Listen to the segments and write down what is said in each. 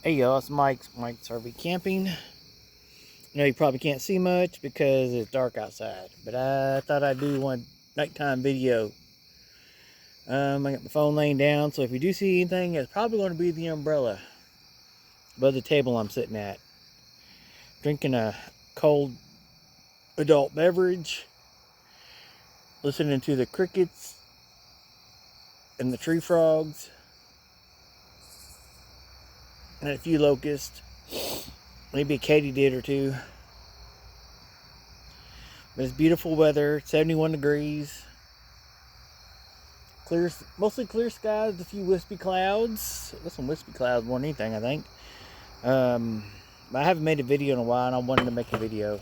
Hey y'all, it's Mike's RV Camping. I know you probably can't see much because it's dark outside, but I thought I'd do one nighttime video. I got my phone laying down, so if you do see anything, it's probably going to be the umbrella above the table I'm sitting at. Drinking a cold adult beverage, listening to the crickets and the tree frogs, and a few locusts. Maybe a katydid or two. But it's beautiful weather, 71 degrees. Clear, mostly clear skies, a few wispy clouds. There's some wispy clouds more than anything, I think. But I haven't made a video in a while, and I wanted to make a video.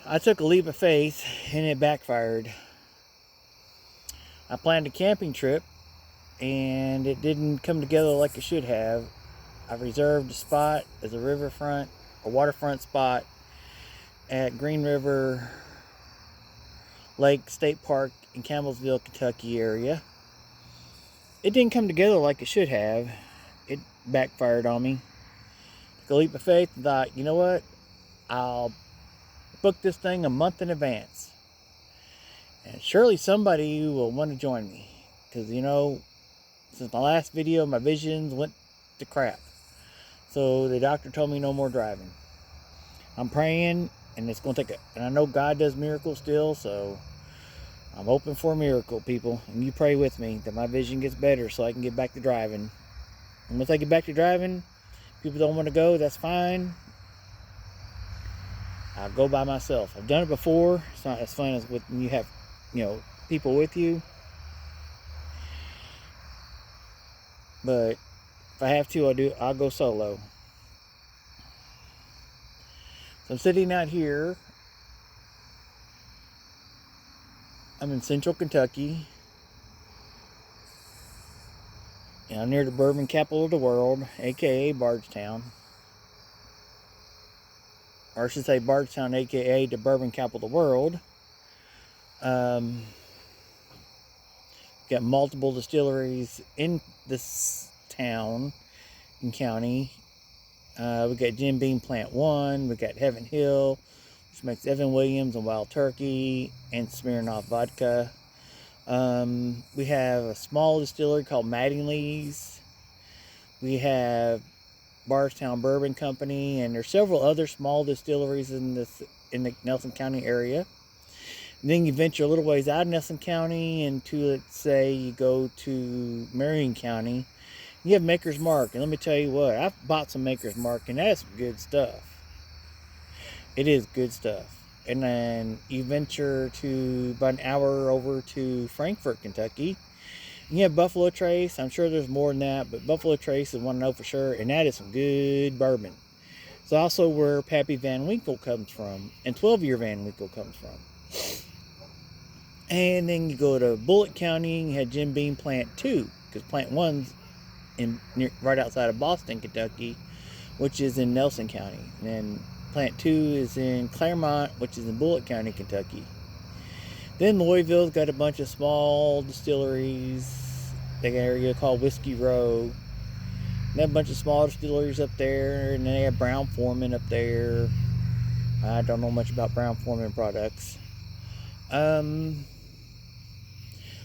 I took a leap of faith, and it backfired. I planned a camping trip, and it didn't come together like it should have. I reserved a spot as a riverfront, a waterfront spot at Green River Lake State Park in Campbellsville, Kentucky area. It didn't come together like it should have. It backfired on me. Took a leap of faith and thought, you know what? I'll book this thing a month in advance. And surely somebody will want to join me. Because, you know, since my last video, my visions went to crap. So the doctor told me no more driving. I'm praying, and it's going to take and I know God does miracles still, so I'm hoping for a miracle, people. And you pray with me that my vision gets better so I can get back to driving. And once I get back to driving, people don't want to go, that's fine. I'll go by myself. I've done it before. It's not as fun as when you have, people with you. But if I have to, I'll go solo. So I'm sitting out here. I'm in central Kentucky. And I'm near the bourbon capital of the world, aka Bardstown. Or I should say Bardstown, aka the bourbon capital of the world. Got multiple distilleries in this town and county. We got Jim Beam Plant 1. We got Heaven Hill, which makes Evan Williams and Wild Turkey and Smirnoff vodka. We have a small distillery called Mattingly's. We have Bardstown Bourbon Company, and there's several other small distilleries in the Nelson County area. And then you venture a little ways out of Nelson County into, let's say, you go to Marion County. You have Maker's Mark, and let me tell you what, I've bought some Maker's Mark, and that's good stuff. It is good stuff. And then you venture to about an hour over to Frankfort, Kentucky. And you have Buffalo Trace. I'm sure there's more than that, but Buffalo Trace is one I know for sure, and that is some good bourbon. It's also where Pappy Van Winkle comes from, and 12-year Van Winkle comes from. And then you go to Bullitt County, and you have Jim Beam Plant 2, because Plant 1's right outside of Boston, Kentucky, which is in Nelson County. And then Plant 2 is in Claremont, which is in Bullitt County, Kentucky. Then Louisville's got a bunch of small distilleries. They got an area called Whiskey Row. They have a bunch of small distilleries up there, and then they have Brown-Forman up there. I don't know much about Brown-Forman products.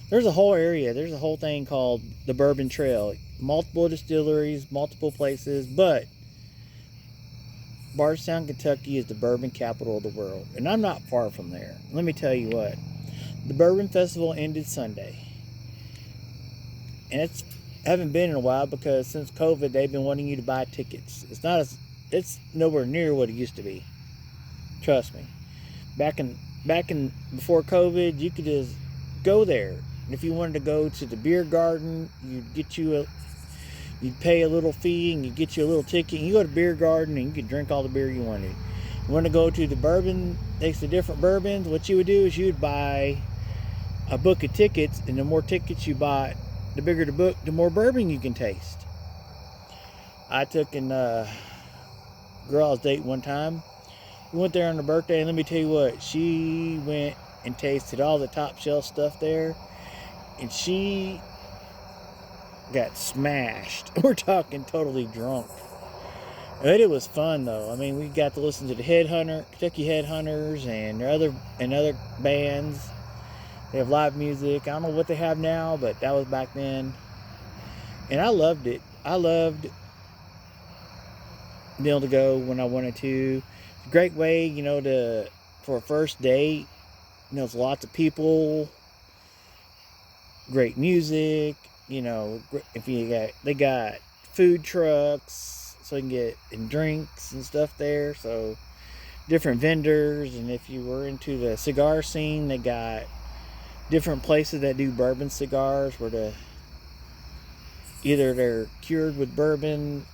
There's a whole area. There's a whole thing called the Bourbon Trail. Multiple distilleries, multiple places, but Bardstown, Kentucky is the bourbon capital of the world. And I'm not far from there. Let me tell you what. The Bourbon Festival ended Sunday. And I haven't been in a while because since COVID, they've been wanting you to buy tickets. It's nowhere near what it used to be. Trust me. Back in before COVID, you could just go there. And if you wanted to go to the beer garden, you'd pay a little fee and you get you a little ticket. And you go to beer garden and you could drink all the beer you wanted. You want to go to the bourbon, takes the different bourbons. What you would do is you would buy a book of tickets, and the more tickets you bought, the bigger the book, the more bourbon you can taste. I took a girl I was dating one time. We went there on her birthday, and let me tell you what, she went and tasted all the top shelf stuff there, and she got smashed. We're talking totally drunk. But it was fun though. I mean, we got to listen to the Kentucky Headhunters, and other bands. They have live music. I don't know what they have now, but that was back then. And I loved it. I loved being able to go when I wanted to. It's a great way, for a first date. There's lots of people, great music. If they got food trucks, so you can get and drinks and stuff there. So different vendors, and if you were into the cigar scene, they got different places that do bourbon cigars, where either they're cured with bourbon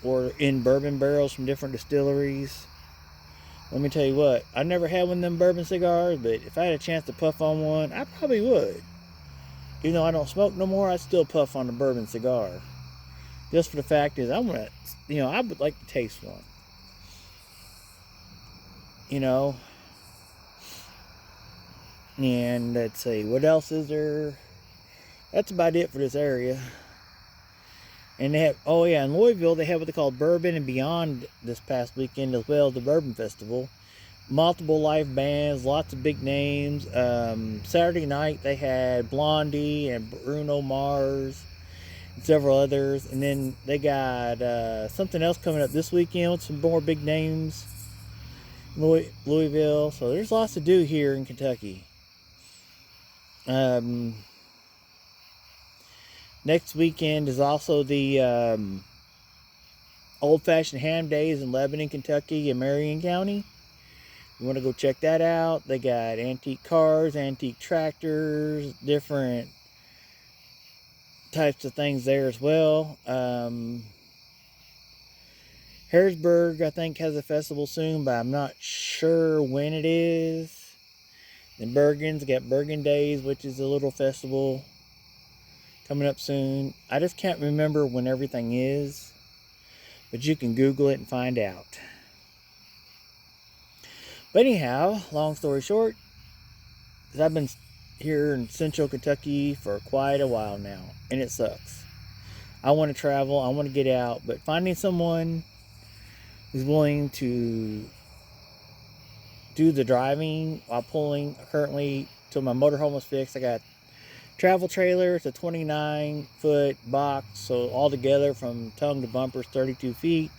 or in bourbon barrels from different distilleries. Let me tell you what, I never had one of them bourbon cigars, but if I had a chance to puff on one, I probably would. Even though I don't smoke no more, I'd still puff on a bourbon cigar. Just for the fact is, I would like to taste one. And let's see, what else is there? That's about it for this area. And they have, in Louisville, they have what they call Bourbon and Beyond this past weekend, as well as the Bourbon Festival. Multiple live bands, lots of big names. Saturday night, they had Blondie and Bruno Mars and several others. And then they got something else coming up this weekend with some more big names in Louisville. So there's lots to do here in Kentucky. Next weekend is also the Old-Fashioned Ham Days in Lebanon, Kentucky, in Marion County. You want to go check that out. They got antique cars, antique tractors, different types of things there as well. Harrisburg, I think, has a festival soon, but I'm not sure when it is. And Bergen's got Bergen Days, which is a little festival coming up soon. I just can't remember when everything is, but you can Google it and find out. But anyhow, long story short, I've been here in central Kentucky for quite a while now, and it sucks. I want to travel, I want to get out, but finding someone who's willing to do the driving while pulling, currently till my motorhome was fixed, I got travel trailer. It's a 29-foot box, so altogether from tongue to bumper is 32 feet.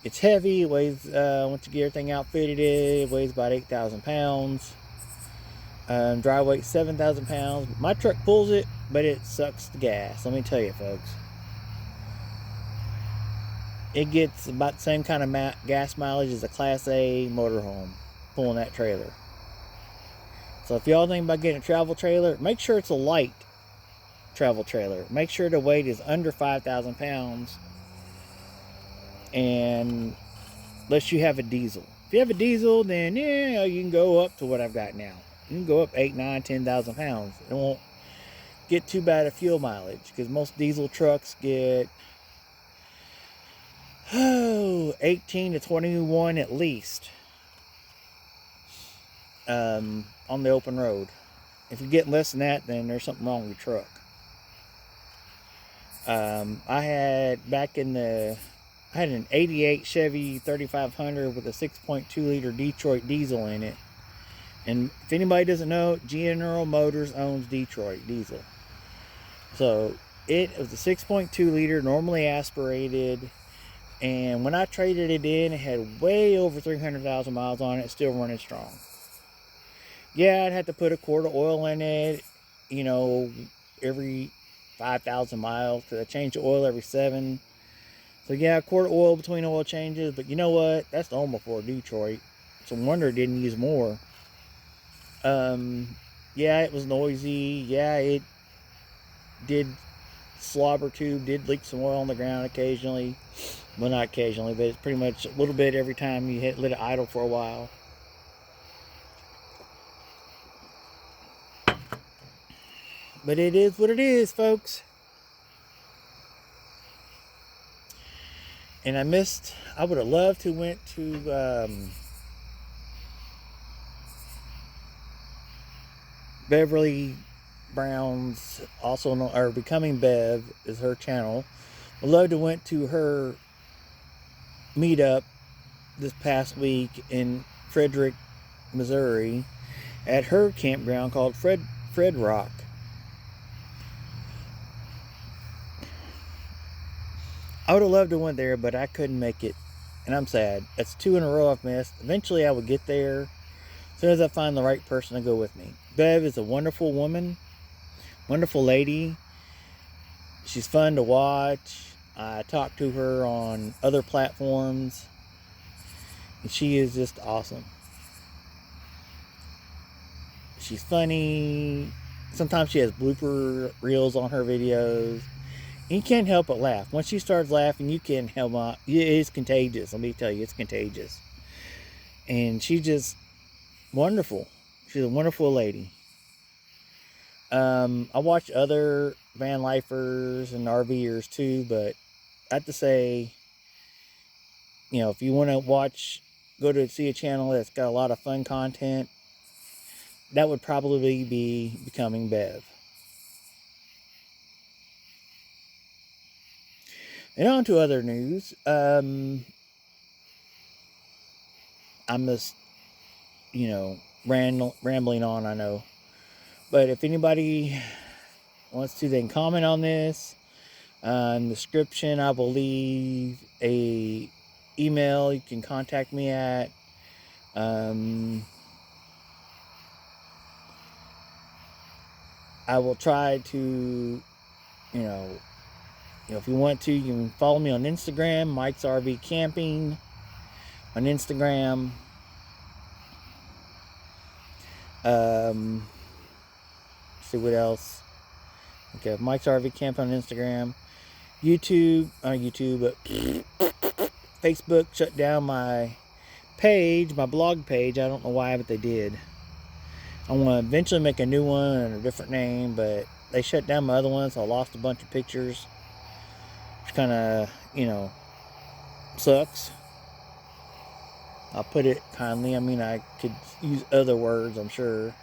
It's heavy. It weighs, once you get everything outfitted, it weighs about 8,000 pounds. Dry weight 7,000 pounds. My truck pulls it, but it sucks the gas. Let me tell you, folks. It gets about the same kind of gas mileage as a Class A motorhome pulling that trailer. So if y'all think about getting a travel trailer, make sure it's a light travel trailer. Make sure the weight is under 5,000 pounds. And unless you have a diesel. If you have a diesel, then yeah, you can go up to what I've got now. You can go up 8, 9, 10,000 pounds. It won't get too bad of fuel mileage, because most diesel trucks get 18 to 21 at least on the open road. If you're getting less than that, then there's something wrong with your truck. I had an 88 Chevy 3500 with a 6.2 liter Detroit diesel in it. And if anybody doesn't know, General Motors owns Detroit diesel. So it was a 6.2 liter, normally aspirated. And when I traded it in, it had way over 300,000 miles on it, still running strong. Yeah, I'd have to put a quart of oil in it, every 5,000 miles, because I change the oil every 7. So yeah, a quart of oil between oil changes, but you know what? That's normal for Detroit. It's a wonder it didn't use more. Yeah, it was noisy. Yeah, it did slobber tube, did leak some oil on the ground occasionally. Well, not occasionally, but it's pretty much a little bit every time you let it idle for a while. But it is what it is, folks. And I would have loved to went to Beverly Brown's, also known, or Becoming Bev is her channel. Would love to went to her meetup this past week in Frederick, Missouri, at her campground called Fred Rock. I would have loved to went there, but I couldn't make it, and I'm sad. That's 2 in a row I've missed. Eventually I will get there as soon as I find the right person to go with me. Bev is a wonderful woman, wonderful lady. She's fun to watch. I talk to her on other platforms, and she is just awesome. She's funny. Sometimes she has blooper reels on her videos. And you can't help but laugh. Once she starts laughing, you can't help but... It is contagious. Let me tell you, it's contagious. And she's just wonderful. She's a wonderful lady. I watch other van lifers and RVers too, but I have to say, if you want to watch, go to see a channel that's got a lot of fun content, that would probably be Becoming Bev. And on to other news. I'm just, rambling on, I know. But if anybody wants to then comment on this, in the description, I will leave a email you can contact me at. I will try to, if you want to, you can follow me on Instagram, Mike's RV Camping on Instagram. See what else. Okay, Mike's RV Camping on Instagram. but Facebook shut down my page, my blog page. I don't know why, but they did. I want to eventually make a new one and a different name, but they shut down my other one, so I lost a bunch of pictures. Which kind of, sucks. I'll put it kindly. I mean, I could use other words, I'm sure.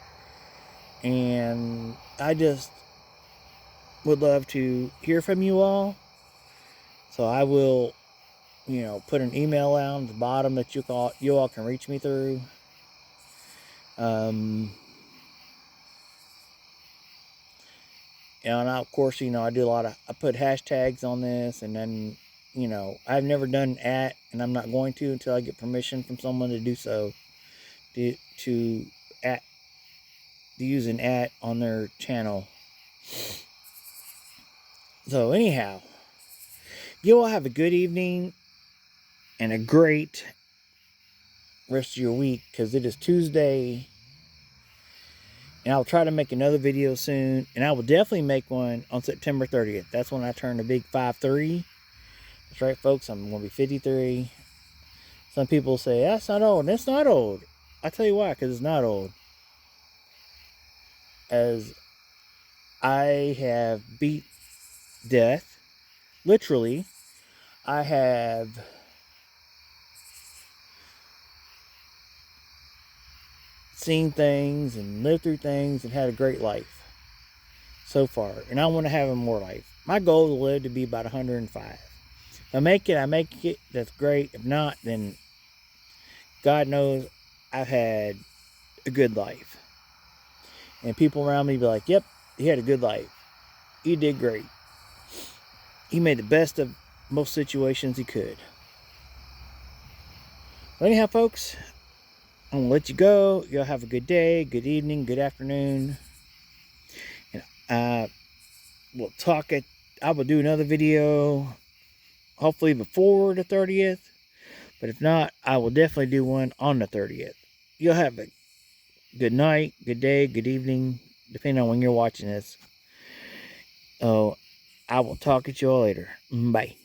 And I just would love to hear from you all. So I will, put an email out at the bottom that you all can reach me through. And of course, I do I put hashtags on this, and then, I've never done an @ and I'm not going to until I get permission from someone to do so, to use an @ on their channel. So anyhow, you all have a good evening and a great rest of your week, because it is Tuesday. And I'll try to make another video soon. And I will definitely make one on September 30th. That's when I turn the big 5-3. That's right, folks. I'm going to be 53. Some people say, that's not old. That's not old. I'll tell you why, because it's not old. As I have beat death. Literally. I have seen things and lived through things and had a great life so far, and I want to have a more life. My goal is to live to be about 105. If I make it, that's great. If not, then God knows I've had a good life, and people around me be like, yep, he had a good life, he did great, he made the best of most situations he could. But anyhow, folks, I'm going to let you go. Y'all have a good day, good evening, good afternoon. And I will do another video, hopefully before the 30th. But if not, I will definitely do one on the 30th. You'll have a good night, good day, good evening, depending on when you're watching this. Oh, I will talk at you all later. Bye.